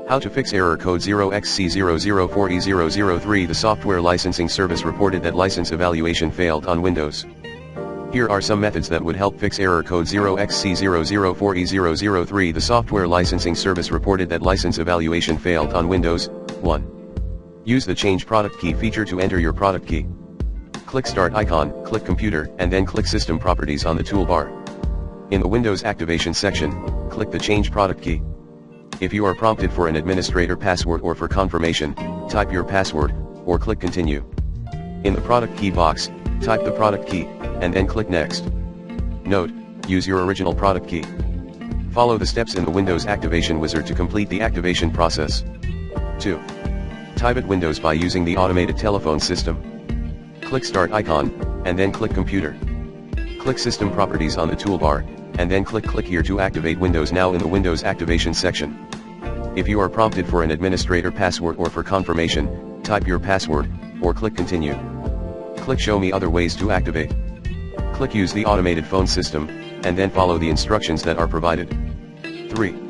How to fix error code 0xc004e003. The software licensing service reported that license evaluation failed on Windows. Here are some methods that would help fix error code 0xc004e003. The software licensing service reported that license evaluation failed on Windows. 1. Use the Change Product Key feature to enter your product key. Click Start icon, click Computer, and then click System Properties on the toolbar. In the Windows Activation section, click the Change Product Key. If you are prompted for an administrator password or for confirmation, type your password, or click Continue. In the Product Key box, type the product key, and then click Next. Note, use your original product key. Follow the steps in the Windows Activation Wizard to complete the activation process. 2. Type Windows by using the automated telephone system. Click Start icon, and then click Computer. Click System Properties on the toolbar, and then click Here to activate Windows Now in the Windows Activation section. If you are prompted for an administrator password or for confirmation, type your password, or click Continue. Click Show me other ways to activate. Click Use the automated phone system, and then follow the instructions that are provided. 3.